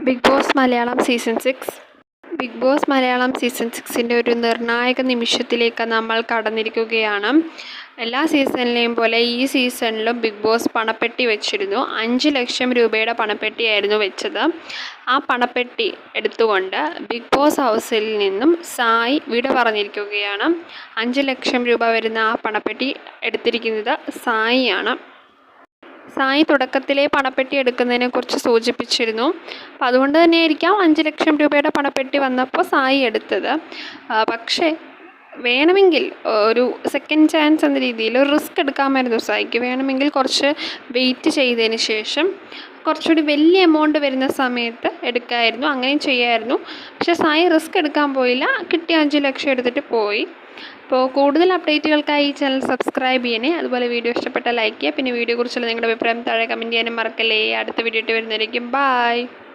Big boss Malayalam season 6 ഒരു നിർണായക നിമിഷത്തിലേക്ക് നമ്മൾ കടന്നിരിക്കുകയാണ്. എല്ലാ സീസണിലെയും പോലെ ഈ സീസണിലും ബിഗ് ബോസ് പണപ്പെട്ടി വെച്ചിരുന്നു. 5 ലക്ഷം രൂപയുടെ പണപ്പെട്ടിയായിരുന്നു വെച്ചത്. ആ പണപ്പെട്ടി എടുത്തുകൊണ്ട് ബിഗ് ബോസ് ഹൗസിൽ നിന്നും സായി വിട പറഞ്ഞിരിക്കുകയാണ്. 5 ലക്ഷം രൂപ വരുന്ന ആ പണപ്പെട്ടി എടുത്തിരിക്കുന്നത് സായിയാണ്. സായി തുടക്കത്തിലെ പണപ്പെട്ടി എടുക്കുന്നതിനെക്കുറിച്ച് സൂചിപ്പിച്ചിരുന്നു. അപ്പം അതുകൊണ്ട് തന്നെയായിരിക്കാം 5 ലക്ഷം രൂപയുടെ പണപ്പെട്ടി വന്നപ്പോൾ സായി എടുത്തത്. പക്ഷേ വേണമെങ്കിൽ ഒരു സെക്കൻഡ് ചാൻസ് എന്ന രീതിയിൽ ഒരു റിസ്ക് എടുക്കാമായിരുന്നു സായിക്ക്. വേണമെങ്കിൽ കുറച്ച് വെയിറ്റ് ചെയ്തതിന് ശേഷം കുറച്ചുകൂടി വലിയ എമൗണ്ട് വരുന്ന സമയത്ത് എടുക്കാമായിരുന്നു, അങ്ങനെയും ചെയ്യാമായിരുന്നു. പക്ഷേ സായി റിസ്ക് എടുക്കാൻ പോയില്ല, കിട്ടിയ 5 ലക്ഷം എടുത്തിട്ട് പോയി. അപ്പോൾ കൂടുതൽ അപ്ഡേറ്റുകൾക്കായി ഈ ചാനൽ സബ്സ്ക്രൈബ് ചെയ്യണേ. അതുപോലെ വീഡിയോ ഇഷ്ടപ്പെട്ടാൽ ലൈക്ക് ചെയ്യുക. പിന്നെ വീഡിയോയെക്കുറിച്ചുള്ള നിങ്ങളുടെ അഭിപ്രായം താഴെ കമൻറ്റ് ചെയ്യാനും മറക്കല്ലേ. അടുത്ത വീഡിയോ ഇട്ട് വരുന്നതായിരിക്കും. ബൈ.